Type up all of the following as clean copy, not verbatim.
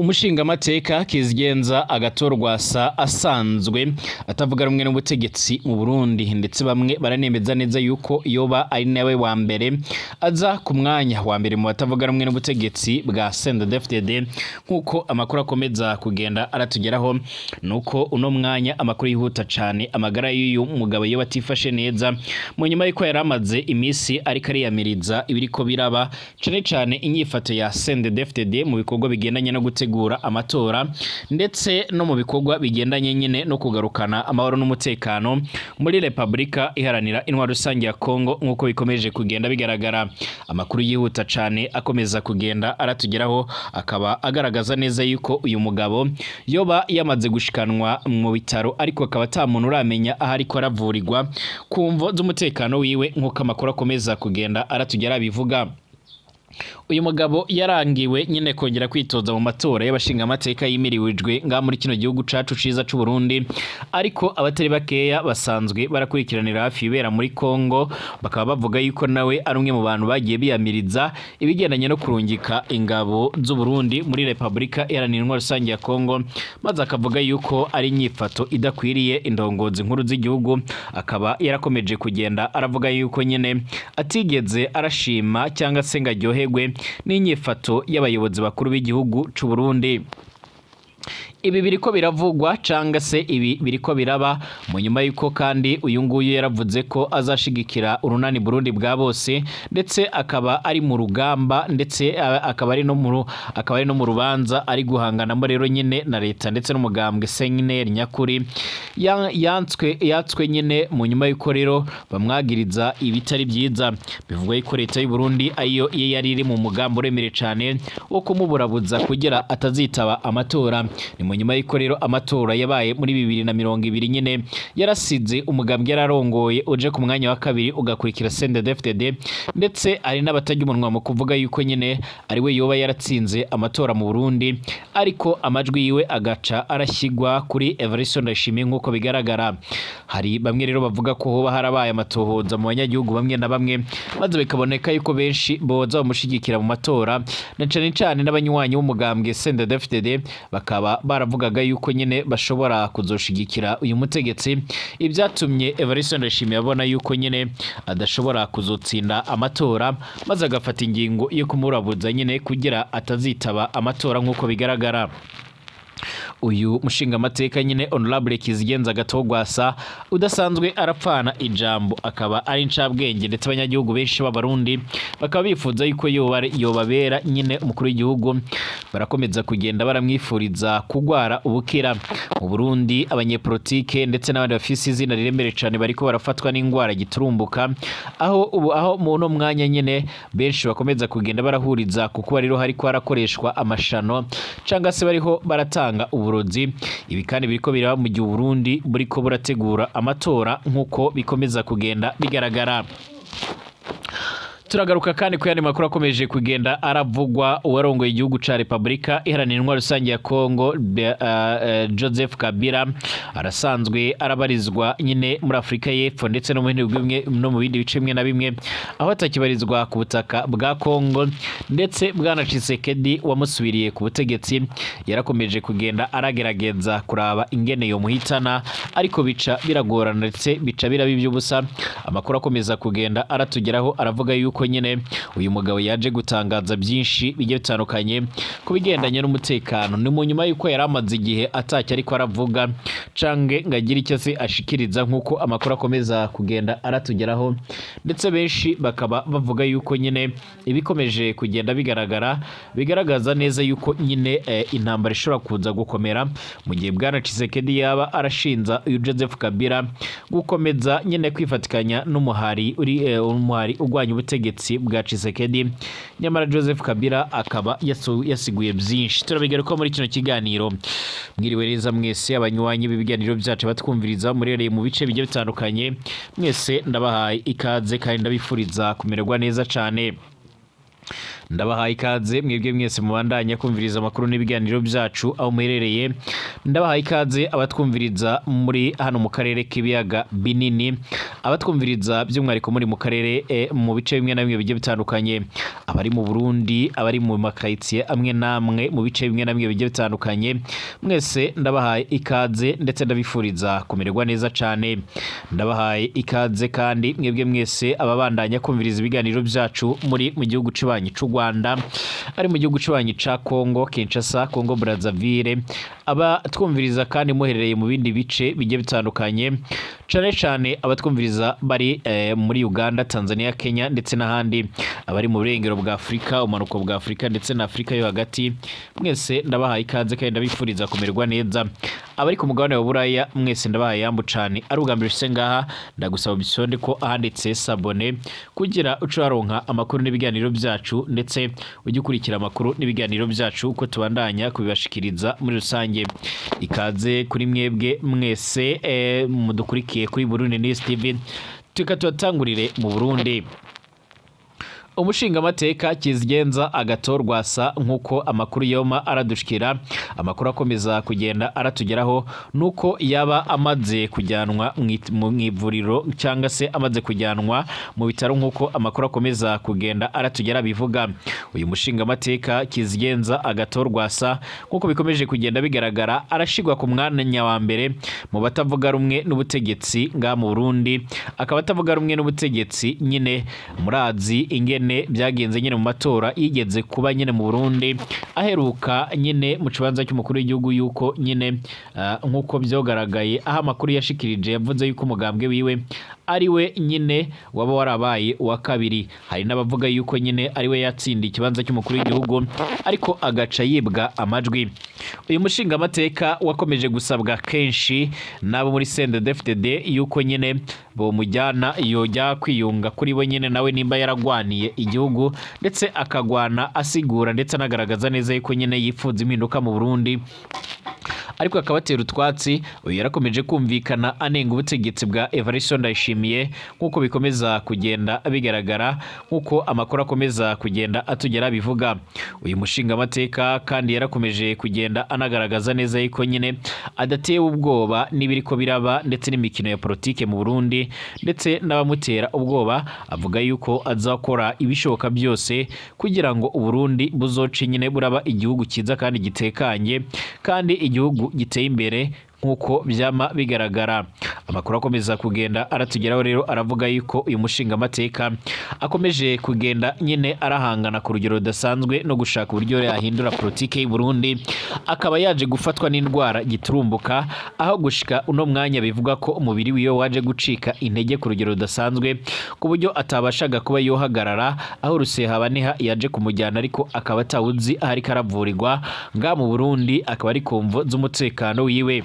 Umushingamateka Kizigenza Agathon-Rwasa asanzwe atavuga rumwe n'ubutegetsi mu Burundi, ndetse bamwe baranemeza neza yuko yoba ari nawe wa mbere aza ku mwanya wa mbere mu batavuga rumwe n'ubutegetsi bwa CNDD-FDD. Nkuko amakuru akomeza kugenda aratugeraho, nuko uno mwanya amakuru yihuta cane amagara y'uyu mugabo yoba atifashe neza mu nyuma y'uko yaramaze imisi ariko ariyamiriza ibiriko biraba cane cane inyifato ya CNDD-FDD mu bikorwa bigendanye no gutegura amatora, ndetse no mu bikorwa bigendanye nyine no kugarukana amahoro n'umutekano muri Republika Iharanira Intwaro Rusange ya Kongo. Nkuko bikomeje kugenda bigaragara, amakuru yihuta cane akomeza kugenda aratugeraho, akaba agaragaza neza yuko uyu mugabo yoba yamaze gushikanwa mu bitaro, ariko akaba ata muntu uramenya aho ariko aravurirwa ku mvo z'umutekano wiwe. Nkuko amakuru akomeza kugenda aratugera bivuga, uyu mugabo yarangiwe nyine kongera kwitoza mu matora y'abashingamateka yimiriwijwe nga muri kino gihugu cacu ciza c'u Burundi, ariko abatari bakeya basanzwe barakurikiranira hafi ibera muri Kongo, bakaba bavuga yuko nawe ari umwe mu bantu bagiye biyamiriza ibigendanye no kurungika ingabo z'u Burundi muri Republika Iharanira Intwaro Rusange ya Kongo, maze akavuga yuko ari inyifato idakwiriye indongozi nkuru z'igihugu. Akaba yarakomeje kugenda aravuga yuko nyine atigeze arashima cyangwa se ngajyohegwe n'inyifato y'abayobozi bakuru b'igihugu c'u Burundi. Ibi biriko biravugwa canga se ibi biriko biraba mu nyuma yuko kandi uyu nguyu yaravuze ko azashigikira urunani Burundi bwa bose, ndetse akaba ari mu rugamba, ndetse akaba ari no mu rubanza ari guhanganamo rero nyine na leta ndetse n'umugambwe Senkiner Nyakuri. Yatswe nyine mu nyuma yuko rero bamwagiriza ibitari byiza. Bivugwa yuko leta y'u Burundi ayo yari iri mu mugambo uremere cane wo kumuburabuza kugira atazitaba amatora. Ni mu nyuma y'uko rero amatora yabaye muri 2020 nyine yarasize umugambwe yararongoye uje ku mwanya wa kabiri ugakurikira CNDD-FDD, ndetse ari n'abatajya umunwa mu kuvuga yuko nyine ari we yoba yaratsinze amatora mu Burundi, ariko amajwi yiwe agaca arashyigwa kuri Evariste Ndayishimiye. Nkuko bigaragara, hari bamwe rero bavuga ko hoba harabaye amatohoza mu banyagihugu bamwe na bamwe, maze bikaboneka yuko benshi boza bamushigikira mu matora, na cane cane n'abanywanyi b'umugambwe CNDD-FDD bakaba baravugaga yuko nyine bashobora kuzoshigikira uyu mutegetsi. Ibyatumye Evariste Ndayishimiye abona yuko nyine adashobora kuzotsinda amatora, maze agafata ingingo yo kumurabuza nyine kugira atazitaba amatora. Nkuko bigaragara, uyu mushingamateka nyine Honorable Kizigenza Agathon-Rwasa udasanzwe arapfana ijambo, akaba ari incabwenge, ndetse abanyagihugu benshi b'abarundi bakaba bifuza yuko yobabera nyine umukuru w'igihugu. Barakomeza kugenda baramwifuriza kugwara ubukira. Mu Burundi abanyepolitike ndetse n'abandi bafise izina riremere cane bariko barafatwa n'ingwara giturumbuka, aho mu no mwanya nyine benshi bakomeza kugenda barahuriza kuko rero hariko harakoreshwa amashano canga se bariho baratanga uburozi. Ibi kandi biriko biraba mu gihe Burundi buriko burategura amatora nkuko bikomeza kugenda bigaragara. Turagaruka kandi ku yandi makuru akomeje kugenda aravugwa. Uwarongoye igihugu ca Republika Iharanira Intwaro Rusange ya Kongo Joseph Kabila arasanzwe arabarizwa nyine muri Afrika y'Epfo, ndetse no mu bindi bice bimwe na bimwe aho atakibarizwa ku butaka bwa Kongo. Ndetse Bwana Tshisekedi wamusubiriye ku butegetsi yarakomeje kugenda aragerageza kuraba ingene yo muhitana, ariko bica biragorana ndetse bica biraba iby'ubusa. Amakuru akomeza kugenda aratugeraho aravuga yuko nyine uyu mugabo yaje gutangaza byinshi bigiye bitandukanye ku bigendanye n'umutekano. Ni mu nyuma yuko yaramaze igihe atacyo ariko aravuga cange ngagira icyo se ashikiriza, nkuko amakuru akomeza kugenda aratugeraho, ndetse benshi bakaba bavuga yuko nyine ibikomeje kugenda bigaragaza neza yuko nyine intambara ishobora kuza gukomera mu gihe Bwana Tshisekedi yaba arashinza uyu Joseph Kabila gukomeza nyine kwifatikanya n'umuhari urwanya ubutegetsi bwa Tshisekedi. Nyamara Joseph Kabila akaba yasiguye byinshi. Turabigaruka muri kino kiganiro. Mwiriwe neza mwese abanywanyi b'ibiganiro byacu batwumviriza murereye mu bice bigiye bitandukanye, mwese ndabahaye ikaze kandi ndabifuriza kumererwa neza cane. Ndabahaye ikaze mwebwe mwese mubandanya kumviriza amakuru n'ibiganiro byacu aho muherereye. Ndabahaye ikaze abatwumviriza muri hano mu karere k'ibiyaga binini, abatwumviriza by'umwihariko muri mu karere mu bice bimwe na bimwe bigiye bitandukanye, abari mu Burundi, abari mu makaritsiye amwe namwe mu bice bimwe na bimwe bigiye bitandukanye, mwese ndabahaye ikaze ndetse ndabifuriza kumererwa neza cyane. Ndabahaye ikaze kandi mwebwe mwese ababandanya kumviriza ibiganiro byacu muri mu gihugu cy'ubanyi cy'u Rwanda, ari mu gihugu cy'ubanyi ca Congo Kinshasa, Congo Brazzaville, aba twumviriza kandi muherereye mu bindi bice bigiye bitandukanye, cyane cyane abatwumviriza bari muri Uganda, Tanzania, Kenya ndetse n'ahandi, abari mu burengero bwa Afrika, umanuko bwa Afrika ndetse na Afrika yo hagati, mwese ndabahaye ikaze kandi ndabifuriza kumererwa neza. Abari ku mugabane wa Buraya mwese ndabahaye yambu cyane, ari ubwa mbere ushyize ngaha ndagusaba bisonde ko ahanditse sabone kugira uco waronka amakuru n'ibiganiro byacu, ndetse ujye ukurikira amakuru n'ibiganiro byacu uko tubandanya kubibashikiriza muri rusange. Ikaze kuri mwebwe mwese mudukurikiye kuri Burundi News TV. Tubatangurire mu Burundi. Umushingamateka Kizigenza Agathon Rwasa, nkuko amakuru yoma aradushikira, amakuru akomeza kugenda aratugeraho nuko yaba amaze kujyanwa mu ivuriro cyangwa se amaze kujyanwa mu bitaro, nkuko amakuru akomeza kugenda aratugera bivuga. Uyu mushingamateka Kizigenza Agathon Rwasa, nkuko bikomeje kugenda bigaragara, arashigwa ku mwanya wa mbere mu batavuga rumwe n'ubutegetsi nga mu Burundi. Akaba atavuga rumwe n'ubutegetsi nyine murazi ingene byagenze nyine mu matora yigeze kuba nyine mu Burundi aheruka nyine mu kibanza cy'umukuru w'igihugu, yuko nyine nkuko byogaragaye aho amakuru yashikirije yavuze yuko umugambwe wiwe ari we nyine waba warabaye uwa kabiri. Hari n'abavuga yuko nyine ari we yatsindiye ikibanza cy'umukuru w'igihugu ariko agaca yibwa amajwi. Uyu mushingamateka wakomeje gusabwa kenshi nabo muri CNDD-FDD yuko nyine bo mujyana yojya kwiyunga kuri bo nyine nawe nimba yaragwaniye igihugu, ndetse akagwana asigura ndetse anagaragaza neza yuko nyine yifuza impinduka mu Burundi, ariko akabatera utwatsi. Uyu yarakomeje kumvikana anenga ubutegetsi bwa Evariste Ndayishimiye, nkuko bikomeza kugenda bigaragara, nkuko amakuru akomeza kugenda atugera bivuga. Uyu mushingamateka kandi yarakomeje kugenda anagaragaza neza yuko nyine adatewe ubwoba n'ibiriko biraba ndetse n'imikino ya politike mu Burundi, ndetse n'abamutera ubwoba avuga yuko azakora ibishoboka byose kugira ngo Uburundi buzoce nyine buraba igihugu cyiza kandi gitekanye kandi igihugu giteye imbere nkuko byama bigaragara. Amakuru akomeza kugenda aratugeraho rero aravuga yuko uyu mushingamateka akomeje kugenda nyine arahangana ku rugero rudasanzwe no gushaka uburyo yahindura politike y'u Burundi, akaba yaje gufatwa n'indwara giturumbuka, aho gushika uno mwanya bivuga ko umubiri wiwe waje gucika intege ku rugero rudasanzwe ku buryo atabashaga kuba yohagarara, aho Rusehabaniha yaje kumujyana ariko akaba atawuzi aho ariko aravurirwa nga mu Burundi, akaba ari ku mvo z'umutekano wiwe.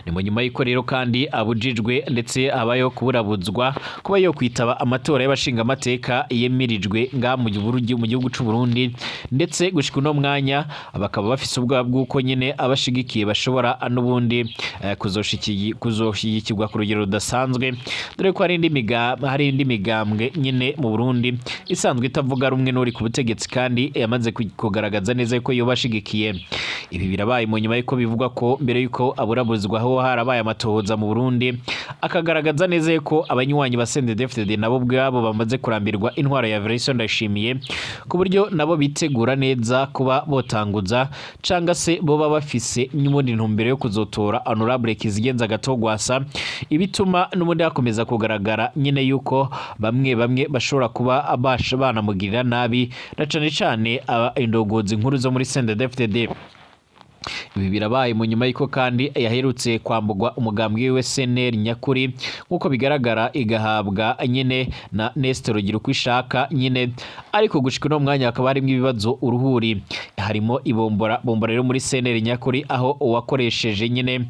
Ni mu nyuma y'uko rero kandi abujijwe ndetse abayo kuburabuzwa kuba yo kwitaba amatora y'abashingamateka yemirijwe nga mu gihugu cy'u Burundi, ndetse gushika uno mwanya bakaba bafise ubwoba bw'uko nyine abashigikiye bashobora n'ubundi kuzoshigikirwa ku rugero rudasanzwe, dore ko hari indi migambwe nyine mu Burundi isanzwe itavuga rumwe n'uri ku butegetsi kandi yamaze kugaragaza neza ko yo bashigikiye. Ibi birabaye mu nyuma y'uko bivugwa ko mbere y'uko aburabuzwa aho harabaye amatohoza mu Burundi, akagaragaza neza ko abanywanyi ba CNDD-FDD nabo bwabo bamaze kurambirwa intwaro ya Evariste Ndayishimiye, ku buryo nabo bitegura neza kuba botanguza cyangwa se boba bafise n'ubundi ntumbero yo kuzotora Honorable Kizigenza Agathon Rwasa. Ibituma n'ubundi hakomeza kugaragara nyine yuko bamwe bashobora kuba banamugirira nabi, na cyane cyane indongozi nkuru zo muri CNDD-FDD. Ibi birabaye mu nyuma y'uko kandi yaherutse kwambugwa umugambwe we CNL nyakuri, nkuko bigaragara igahabwa nyine na Nestor Girukishaka nyine, ariko gushika no mwanya hakaba harimo ibibazo uruhuri. Harimo ibombora rero muri CNL nyakuri, aho uwakoresheje nyine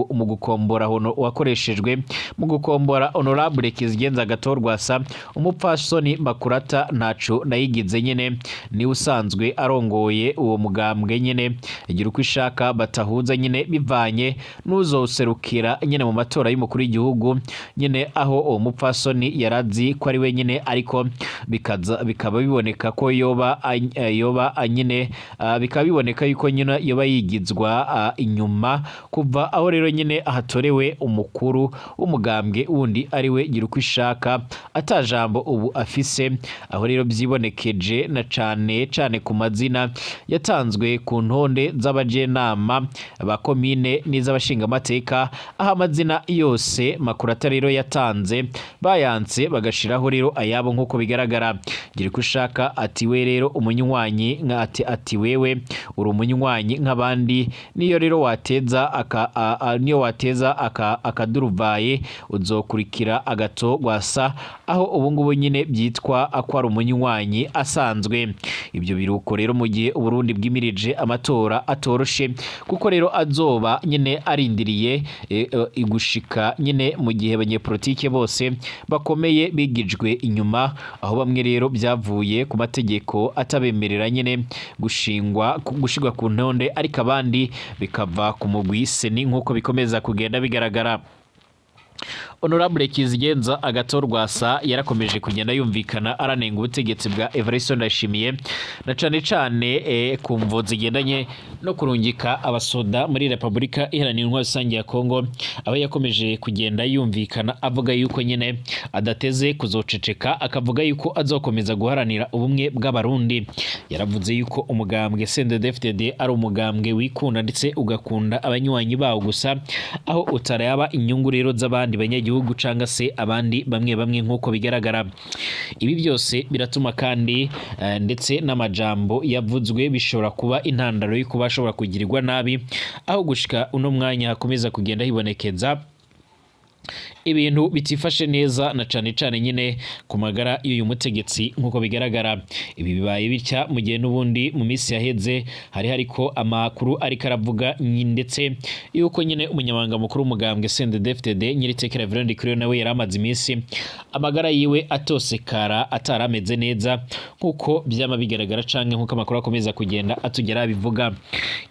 mu gukombora wakoreshejwe mu gukombora Honorable Kizigenza Agathon Rwasa, umupfasoni Makurata ntaco nayigize nyine ni usanzwe arongoye uwo mugambwe mugambwe nyene igira uko ishaka batahuza nyene bivanye n'uzoserukira nyene mu matora y'umukuru w'igihugu nyene aho uwo mupfasoni yarazi ko ari wenyene ariko bikaba biboneka ko yoba nyene bikaba biboneka yuko nyene yoba yigizwa inyuma kuva aho rero nyene ahatorewe umukuru w'umugambwe wundi ari we gira uko ishaka atajambo ubu afise aho rero vyibonekeje na cane ku mazina yatanzwe ku ntonde z'abajenama ba komine n'iz'abashinga amateka aho amazina yose Makurata rero yatanze bayanse bagashiraho rero ayabo nk'uko bigaragara gira uko ishaka ati we rero umunywanyi ati wewe uri umunywanyi nk'abandi niyo rero wateza akaduruvaye uzokurikira agato gwasa aho ubu ngubu nyine byitwa akwara umunywanyi asanzwe ibyo biruko rero mu gihe Uburundi bwimirije amatora atoroshe kuko rero azoba nyine arindiriye igushika nyine mu gihe abanyepolitike bose bakomeye bigijwe inyuma aho bamwe rero byavuye ku mategeko atabemerera nyine gushigwa ku ntonde ariko abandi bikava ku mugwi seni nk'uko bikomeza kugenda bigaragara. Honorable Kizigenza Agathon yarakomeje kugenda yumvikana aranenga ubutegetsi bwa Evariste Ndayishimiye na cane ku mvo zigendanye no kurungika abasoda muri Republika Iharanira Intwaro Rusange ya Kongo aho yakomeje kugenda yumvikana avuga yuko nyene adateze kuzoceceka akavuga yuko azokomeza guharanira ubumwe bw'abarundi. Yaravuze yuko umugambwe CNDD-FDD ari umugambwe wikunda ndetse ugakunda abanywanyi bawo gusa aho utaraba inyungu rero z'abandi banyagihugu canga se abandi bamwe nk'uko bigaragara. Ibi byose biratuma kandi ndetse n'amajambo yavuzwe bishobora kuba intandaro yo kuba ashobora kugirirwa nabi aho gushika uno mwanya hakomeza kugenda hibonekeza ibintu bitifashe neza na cane nyine ku magara y'uyu mutegetsi nk'uko bigaragara. Ibi bibaye bitya mu gihe n'ubundi mu minsi yaheze hari hariko amakuru ariko aravuga ndetse yuko nyine umunyamabanga mukuru w'umugambwe CNDD-FDD Nyiritekera Veneranda Ndikuriyo nawe yari amaze iminsi amagara yiwe atosekara atarameze neza nk'uko byama bigaragara canke nk'uko amakuru akomeza kugenda atugera bivuga.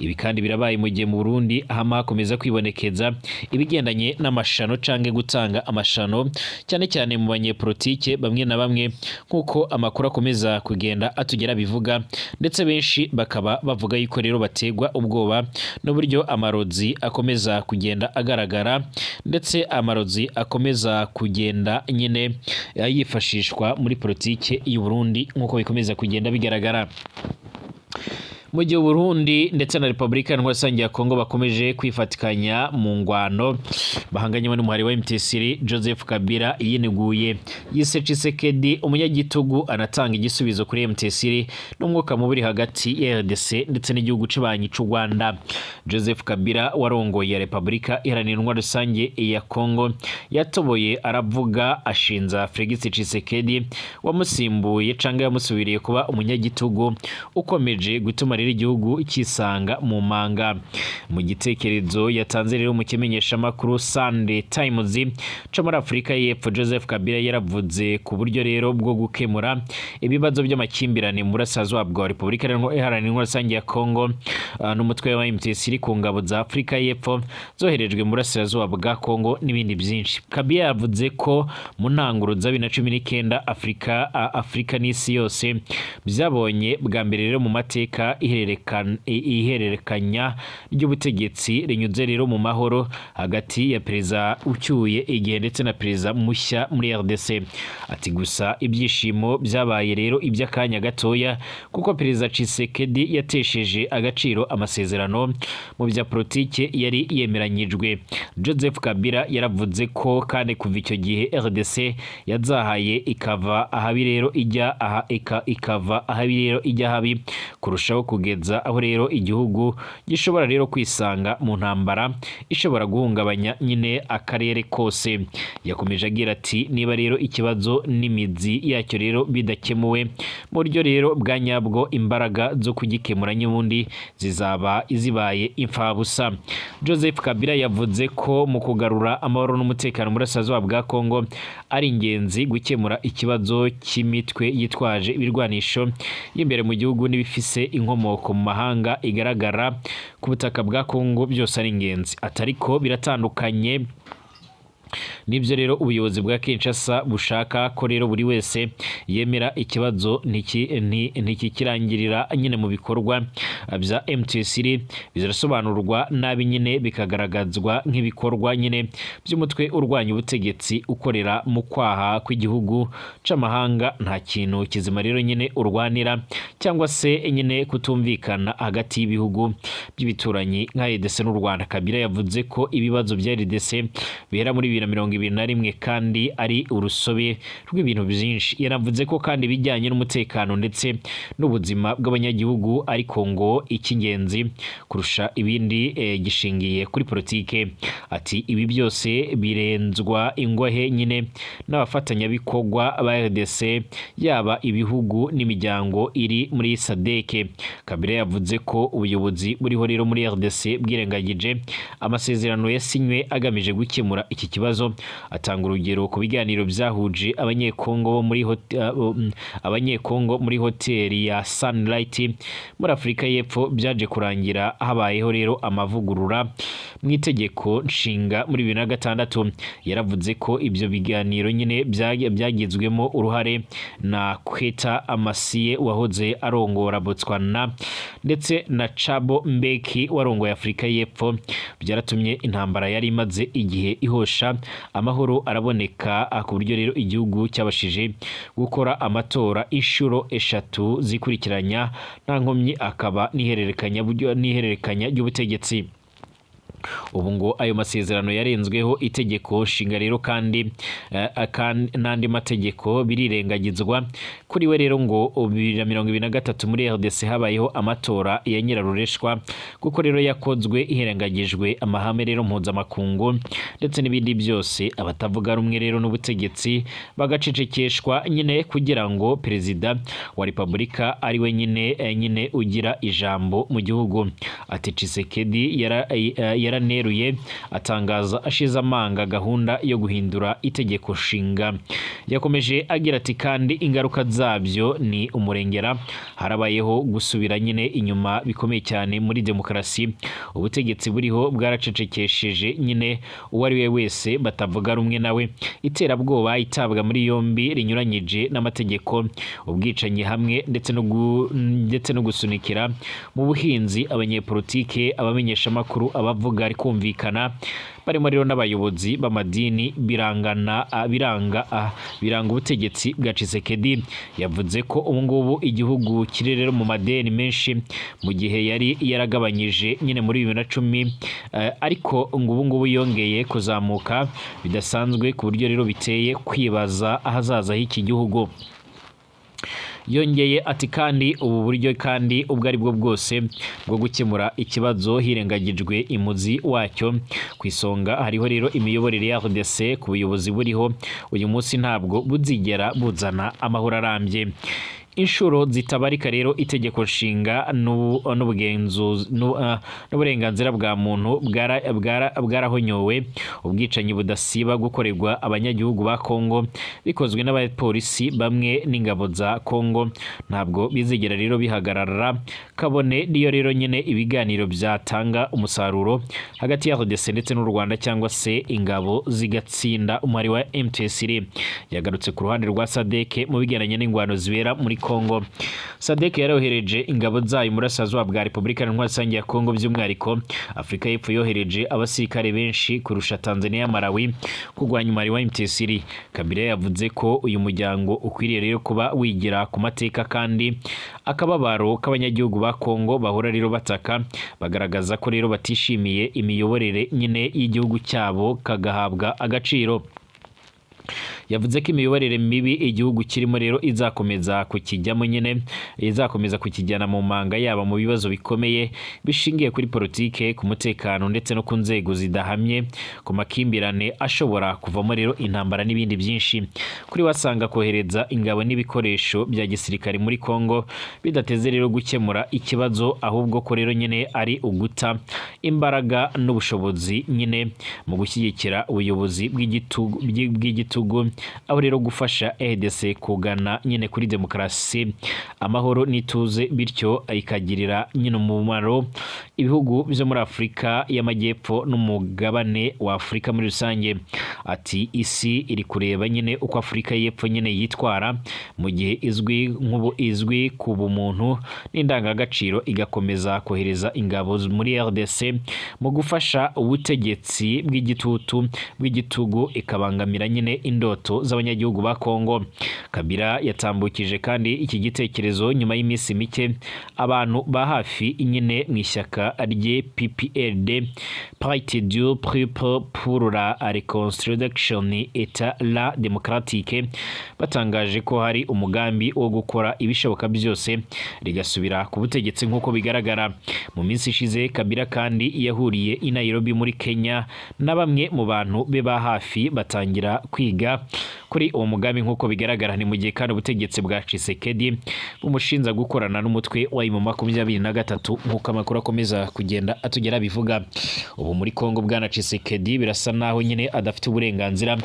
Ibi kandi birabaye mu gihe mu Burundi ahama hakomeza kwibonekeza ibigendanye n'amashano canke gutanga amashano cyane mu banyepolitike bamwe na bamwe nk'uko amakuru akomeza kugenda atugera bivuga ndetse benshi bakaba bavuga yuko rero bategwa ubwoba n'uburyo amarozi akomeza kugenda agaragara ndetse amarozi akomeza kugenda nyine yifashishwa muri politike y'u Burundi nk'uko bikomeza kugenda bigaragara. Mu gihe Burundi ndetse na Republika Iharanira Intwaro Rusange ya Kongo bakomeje kwifatikanya mu ngwano bahanganye n'umuhari wa MTSR, Joseph Kabila yineguye yise Tshisekedi umunyagitugu anatanga igisubizo kuri MTSR n'umwuka mubiri hagati ya RDC ndetse n'igihugu c'abanyi c'u Rwanda. Joseph Kabila warongoye Republika Iharanira Intwaro Rusange ya Kongo yatoboye aravuga ashinza Felix Tshisekedi wamusimbuye canga yamusubiriye kuba umunyagitugu ukomeje gutuma igihugu kisanga mu manga. Mu gitekerezo yatanze rero mu kimenyesha makuru Sunday Times cyo muri Afrika y'Epfo, Joseph Kabila yaravuze ku buryo rero bwo gukemura ibibazo by'amakimbirane mu burasirazuba bwa Republika Iharanira Intwaro Rusange ya Kongo n'umutwe wa MTSR ku ngabo za Afrika y'Epfo zoherejwe mu burasirazuba bwa Kongo n'ibindi byinshi. Kabila yavuze ko mu ntanguro za 2019 Afrika n'isi yose byabonye bwa mbere rero mu mateka ihererekanya ry'ubutegetsi rinyuze rero mu mahoro hagati ya perezida ucyuye igihe ndetse na perezida mushya muri RDC. Ati gusa ibyishimo byabaye rero iby'akanya gatoya kuko perezida Tshisekedi yatesheje agaciro amasezerano mu bya politike yari yemeranyijwe. Joseph Kabila yaravuze ko kandi kuva icyo gihe RDC yazahaye ikava ahabi rero ijya habi kurushaho kugeza aho rero igihugu gishobora rero kwisanga mu ntambara ishobora guhungabanya nyine akarere kose. Yakomeje agira ati niba rero ikibazo n'imizi yacyo rero bidakemuwe mu buryo rero bwa nyabwo imbaraga zo kugikemura nyubundi zizaba izibaye imfabusa. Joseph Kabila yavuze ko mu kugarura amahoro n'umutekano mu burasirazuba bwa Kongo ari ingenzi gukemura ikibazo cy'imitwe yitwaje ibirwanisho y'imbere mu gihugu n'ibifise inkomo inkomoko mu mahanga igaragara ku butaka bwa Kongo byose ari ingenzi. Atariko biratandukanye nibyo rero ubuyobozi bwa Kinshasa bushaka ko rero buri wese yemera ikibazo ntikikirangirira nyine mu bikorwa bya M23 bizarasobanurwa nabi nyine bikagaragazwa nk'ibikorwa nyine by'umutwe urwanya ubutegetsi ukorera mu kwaha kw'igihugu c'amahanga. Nta kintu kizima rero nyine urwanira cyangwa se nyine kutumvikana hagati y'ibihugu by'ibituranyi nka RDC n'u Rwanda. Kabila yavuze ko ibibazo bya RDC bihera muri 2021 kandi ari urusobe rw'ibintu byinshi. Yanavuze ko kandi bijyanye n'umutekano ndetse n'ubuzima bw'abanyagihugu ariko ngo icy'ingenzi kurusha ibindi gishingiye kuri politike. Ati ibi byose birenzwa ingwahe nyine n'abafatanyabikorwa ba RDC yaba ibihugu n'imiryango iri muri SADC. Kabila yavuze ko ubuyobozi buriho rero muri RDC bwirengagije amasezerano yasinywe agamije gukemura iki kibazo. Atanga urugero ku biganiro byahuje abanyekongo muri hoteli ya Sunlight muri Afurika y'Epfo byaje kurangira habayeho rero amavugurura mu itegeko nshinga muri 2006. Yaravuze ko ibyo biganiro nyine byagizwemo uruhare na Kweta Amasiye wahoze arongora Botswana ndetse na Chabo Mbeki warongoye Afurika y'Epfo. Byaratumye intambara yari imaze igihe ihosha amahoro araboneka ku buryo rero igihugu cyabashije gukora amatora inshuro 3 zikurikiranya nta nkomyi, akaba nihererekanya ry'ubutegetsi. Ubu ngo ayo masezerano yarenzweho itegeko nshinga rero kandi n'andi mategeko birirengagizwa. Kuri we rero ngo 2023 muri RDC habayeho amatora ya nyirarureshwa kuko rero yakozwe iherengagijwe amahame rero mpuzamakungu ndetse n'ibindi byose. Abatavuga rumwe rero n'ubutegetsi bagacecekeshwa nyine kugira ngo perezida wa Repubulika ari we nyine ugira ijambo mu gihugu. Ati Tshisekedi yaraneruye atangaza ashize amanga gahunda yo guhindura itegeko nshinga. Yakomeje agira ati kandi ingaruka zabyo ni umurengera. Harabayeho gusubira nyine inyuma bikomeye cyane muri demokarasi. Ubutegetsi buriho bwaracecekesheje nyine uwari we wese batavuga rumwe nawe. Iterabwoba, itabwa muri yombi rinyuranyije n'amategeko, ubwicanyi hamwe ndetse no gusunikira mu buhinzi abanyepolitike, abamenyesha makuru, abavuga ari kumvikana barimo rero n'abayobozi b'amadini biranga ubutegetsi bwa Tshisekedi. Yavuze ko ubu ngubu igihugu kiri rero mu madeni menshi mu gihe yari yaragabanyije nyine muri 2010, ariko ubu ngubu yongeye kuzamuka bidasanzwe ku buryo rero biteye kwibaza ahazaza h'iki gihugu. Yongeye ati kandi ubu buryo kandi ubwo ari bwo bwose bwo gukemura ikibazo hirengagijwe imuzi wacyo. Ku isonga hariho rero imiyoborere ya RDC ku buyobozi buriho uyu munsi ntabwo buzigera buzana amahoro arambye. Inshuro zitabarika rero itegeko nshinga n'uburenganzira bwa muntu bwarahonyowe. Ubwicanyi budasiba gukorerwa abanyagihugu ba Kongo bikozwe n'abapolisi bamwe n'ingabo za Kongo ntabwo bizigera rero bihagarara. Kabone niyo rero nyine ibiganiro byatanga umusaruro hagati ya RDC ndetse n'u Rwanda cyangwa se ingabo zigatsinda umwari wa M23. Yagarutse ku ruhande rwa SADC mu bigananye n'ingwano zibera muri Kongo. SADC yarohereje ingabo zayo murasazwa bwa Repubulika Rusange ya Kongo, by'umwihariko Afurika y'Epfo yohereje abasirikare benshi kurusha Tanzania, Malawi kurwanya umwari wa M23. Kabila yavuze ko uyu muryango ukwiriye rero kuba wigira ku mateka kandi akababaro k'abanyagihugu ba Kongo bahora rero bataka bagaragaza ko rero batishimiye imiyoborere nyine y'igihugu cyabo kagahabwa agaciro. Yavuze ko imiyoborere mibi igihugu kirimo rero izakomeza kukijyana mu manga, yaba mu bibazo bikomeye bishingiye kuri politike, ku mutekano ndetse no ku nzego zidahamye, ku makimbirane ashobora kuvamo rero intambara n'ibindi byinshi. Kuri wasanga kohereza ingabo n'ibikoresho bya gisirikare muri Kongo bidateze rero gukemura ikibazo, ahubwo ko rero nyine ari uguta imbaraga n'ubushobozi nyine mu gushyigikira ubuyobozi bw'igitugu bw'igitugu, aho rero gufasha RDC kugana nyene kuri demokarasi, amahoro n'ituze, bityo ikagirira nyine umumaro ibihugu byo muri Afrika y'Amajyepfo n'umugabane wa Afrika muri rusange. Ati isi iri kureba nyine uko Afrika y'Epfo nyine yitwara mu gihe izwi ku bumuntu n'indangagaciro, igakomeza kohereza ingabo muri RDC mu gufasha ubutegetsi bw'igitugu ikabangamira nyine indoto z'abanyagihugu ba Kongo. Kabila yatambukije kandi iki gitekerezo nyuma y'iminsi mike abantu ba hafi nyine mu ishyaka rye PPRD, Parti du Peuple pour la Reconstruction et la Démocratique, batangaje ko hari umugambi wo gukora ibishoboka byose rigasubira ku butegetsi nk'uko bigaragara. Mu minsi ishize Kabila kandi yahuriye i Nairobi muri Kenya na bamwe mu bantu be ba hafi batangira kwiga kuri uwo mugambi nk'uko bigaragara. Ni mu gihe kandi ubutegetsi bwa Tshisekedi bumushinza gukorana n'umutwe wa M23 nk'uko amakuru akomeza kugenda atugera bivuga. Ubu muri Kongo bwana Tshisekedi birasa naho nyine adafite uburenganzira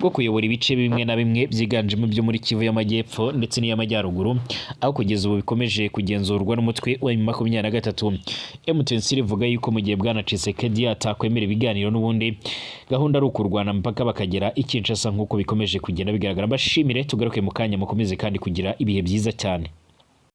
bwo kuyobora ibice bimwe na bimwe byiganjemo byo muri Kivu y'Amajyepfo ndetse n'iy'Amajyaruguru, aho kugeza ubu bikomeje kugenzurwa n'umutwe wa M23. M23 ivuga yuko mu gihe bwana Tshisekedi atakwemera ibiganiro n'ubundi gahunda ari ukurwana mpaka bakagera i Kinshasa nk'uko bikomeje kugenda bigaragara. Bashimire, tugaruke mu kanya, mukomeze kandi kugira ibihe byiza cyane.